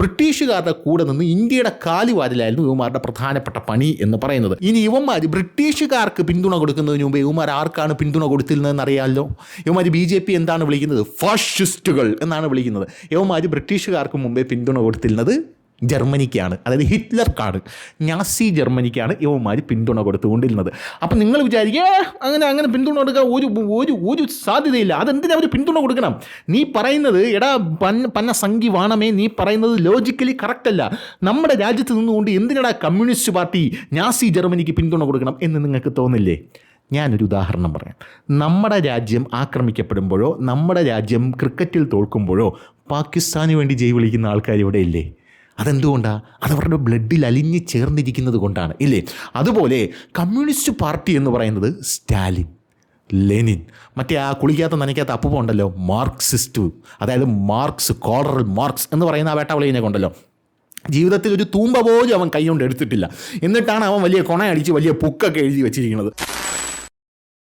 ബ്രിട്ടീഷുകാരുടെ കൂടെ നിന്ന് ഇന്ത്യയുടെ കാലുവാരിലായിരുന്നു ഇവന്മാരുടെ പ്രധാനപ്പെട്ട പണി എന്ന് പറയുന്നത്. ഇനി ഇവന്മാർ ബ്രിട്ടീഷുകാർക്ക് പിന്തുണ കൊടുക്കുന്നതിന് മുമ്പ് ഇവന്മാർ ആർക്കാണ് പിന്തുണ കൊടുത്തിരുന്നതെന്ന് അറിയാമല്ലോ. ഇവന്മാർ BJP എന്താണ് വിളിക്കുന്നത്? ഫാഷിസ്റ്റുകൾ എന്നാണ് വിളിക്കുന്നത്. ഇവന്മാർ ബ്രിട്ടീഷുകാർക്ക് മുമ്പേ പിന്തുണ കൊടുത്തിരുന്നത് ജർമ്മനിക്കാണ്, അതായത് ഹിറ്റ്ലർക്കാണ്, നാസി ജർമ്മനിക്കാണ് ഇവന്മാർ പിന്തുണ കൊടുത്തുകൊണ്ടിരുന്നത്. അപ്പം നിങ്ങൾ വിചാരിക്കുക അങ്ങനെ പിന്തുണ കൊടുക്കാൻ ഒരു സാധ്യതയില്ല. അതെന്തിനാ അവർ പിന്തുണ കൊടുക്കണം? നീ പറയുന്നത് എടാ പന്ന സംഖ്യ വാണമേ, നീ പറയുന്നത് ലോജിക്കലി കറക്റ്റ് അല്ല. നമ്മുടെ രാജ്യത്ത് നിന്നുകൊണ്ട് എന്തിനാടാ കമ്മ്യൂണിസ്റ്റ് പാർട്ടി നാസി ജർമ്മനിക്ക് പിന്തുണ കൊടുക്കണം എന്ന് നിങ്ങൾക്ക് തോന്നില്ലേ? ഞാനൊരു ഉദാഹരണം പറയാം. നമ്മുടെ രാജ്യം ആക്രമിക്കപ്പെടുമ്പോഴോ നമ്മുടെ രാജ്യം ക്രിക്കറ്റിൽ തോൽക്കുമ്പോഴോ പാകിസ്ഥാന് വേണ്ടി ജയ് വിളിക്കുന്ന ആൾക്കാർ ഇവിടെ ഇല്ലേ? അതെന്തുകൊണ്ടാണ്? അതവരുടെ ബ്ലഡിൽ അലിഞ്ഞ് ചേർന്നിരിക്കുന്നത് കൊണ്ടാണ്, ഇല്ലേ? അതുപോലെ കമ്മ്യൂണിസ്റ്റ് പാർട്ടി എന്ന് പറയുന്നത് സ്റ്റാലിൻ, ലെനിൻ, മറ്റേ ആ കുളിക്കാത്ത നനയ്ക്കാത്ത അപ്പൂപ്പ ഉണ്ടല്ലോ, മാർക്സിസ്റ്റ്, അതായത് മാർക്സ്, കോളറൽ മാർക്സ് എന്ന് പറയുന്ന ആ വേട്ടവിളിനെ കൊണ്ടല്ലോ, ജീവിതത്തിൽ ഒരു തൂമ്പ പോലും അവൻ കൈ കൊണ്ട് എടുത്തിട്ടില്ല. എന്നിട്ടാണ് അവൻ വലിയ കൊണയടിച്ച് വലിയ പുക്കൊക്കെ എഴുതി വെച്ചിരിക്കുന്നത്.